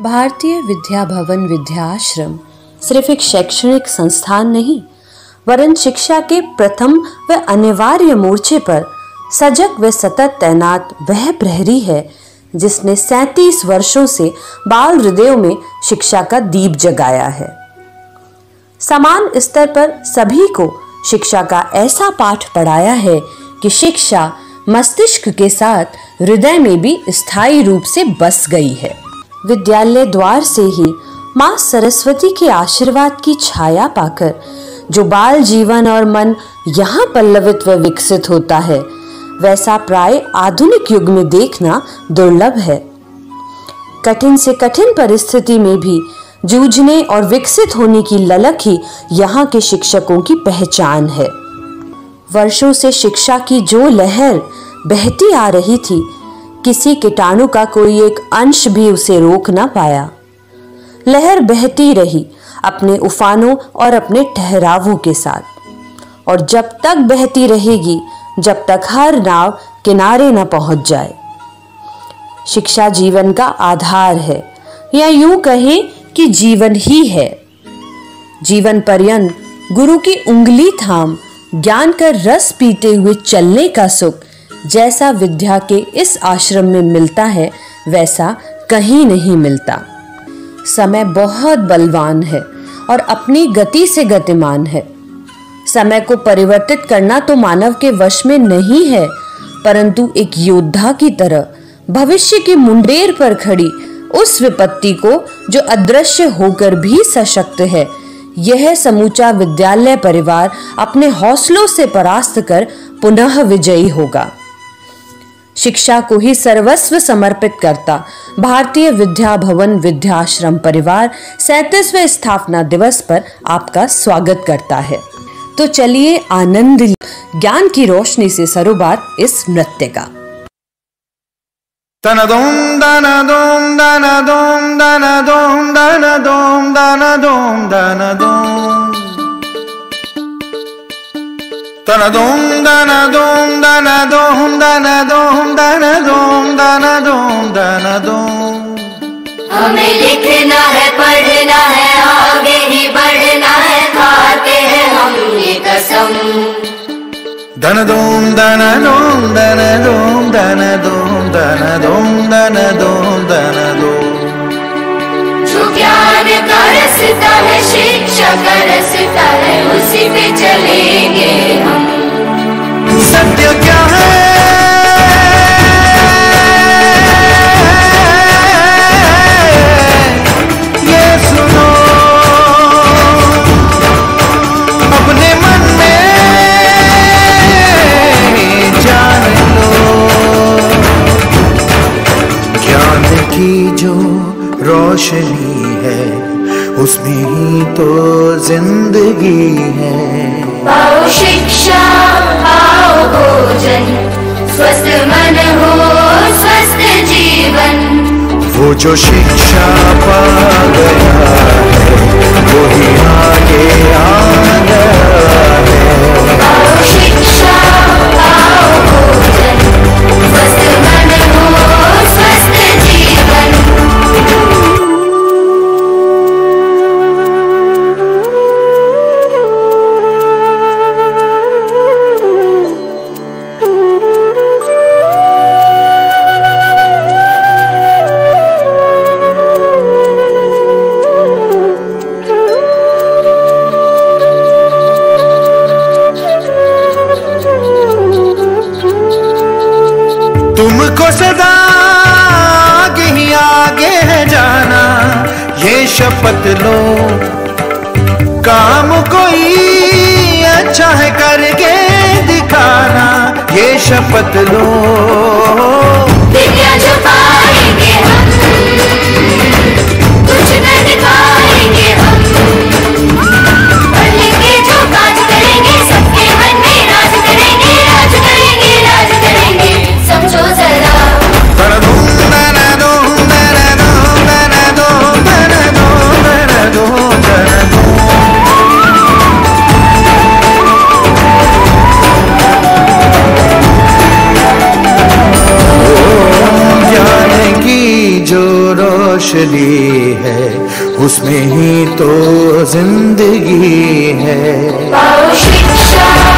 भारतीय विद्या भवन विद्याश्रम सिर्फ एक शैक्षणिक संस्थान नहीं, वरन शिक्षा के प्रथम व अनिवार्य मोर्चे पर सजग व सतत तैनात वह प्रहरी है जिसने 37 वर्षों से बाल हृदयों में शिक्षा का दीप जगाया है। समान स्तर पर सभी को शिक्षा का ऐसा पाठ पढ़ाया है कि शिक्षा मस्तिष्क के साथ हृदय में भी स्थायी रूप से बस गई है। विद्यालय द्वार से ही माँ सरस्वती के आशीर्वाद की छाया पाकर जो बाल जीवन और मन यहाँ पल्लवित व विकसित होता है, वैसा प्राय आधुनिक युग में देखना दुर्लभ है। कठिन से कठिन परिस्थिति में भी जूझने और विकसित होने की ललक ही यहाँ के शिक्षकों की पहचान है। वर्षों से शिक्षा की जो लहर बहती आ रही थी, किसी कीटाणु का कोई एक अंश भी उसे रोक ना पाया। लहर बहती रही अपने उफानों और अपने ठहरावों के साथ, और जब तक बहती रहेगी जब तक हर नाव किनारे न पहुंच जाए। शिक्षा जीवन का आधार है, या यूं कहें कि जीवन ही है। जीवन पर्यंत गुरु की उंगली थाम ज्ञान का रस पीते हुए चलने का सुख जैसा विद्या के इस आश्रम में मिलता है, वैसा कहीं नहीं मिलता। समय बहुत बलवान है और अपनी गति से गतिमान है। समय को परिवर्तित करना तो मानव के वश में नहीं है, परंतु एक योद्धा की तरह भविष्य की मुंडेर पर खड़ी उस विपत्ति को जो अदृश्य होकर भी सशक्त है, यह समूचा विद्यालय परिवार अपने हौसलों से परास्त कर पुनः विजयी होगा। शिक्षा को ही सर्वस्व समर्पित करता भारतीय विद्या भवन विद्याश्रम परिवार 37वें स्थापना दिवस पर आपका स्वागत करता है। तो चलिए आनंद ज्ञान की रोशनी से सरोबार इस नृत्य का। तनदोम दानादोम दानादोम दानादोम दानादोम दानादोम दानादोम तनदोम दानादोम दानादोम दानादोम दानादोम दानादोम दानादोम। हमें लिखना है, पढ़ना है, आगे ही बढ़ना है, खाते हैं हम ये कसम। दानादोम दानादोम दानादोम दानादोम दानादोम दानादोम दानादोम। जो ज्ञान का रास्ता है, शिक्षा का रास्ता है, उसी पे चलेंगे हम। सत्य क्या है ये सुनो, अपने मन में जान लो। ज्ञान की जो रोशनी है, उसमें ही तो जिंदगी है। पाओ शिक्षा, पाओ भोजन, स्वस्थ मन हो स्वस्थ जीवन। वो जो शिक्षा पा गया है, वो ही आगे आ गया है। पाओ शिक्षा, पाओ भोजन, स्वस्थ मन हो स्वस्थ जीवन। तुमको सदा आगे ही आगे है जाना, ये शपथ लो। काम कोई अच्छा है करके दिखाना, ये शपथ लो। विद्या जो पाएंगे हम, कुछ न दिखाएंगे हम। पढ़ लिख के जो काज करेंगे, सबके मन में राज करेंगे, राज करेंगे, राज करेंगे। समझो जरा। दानादोम दानादोम दानादोम दानादोम दानादोम दानादोम। ज्ञान रोशनी है, उसमें ही तो जिंदगी है। पाओ शिक्षा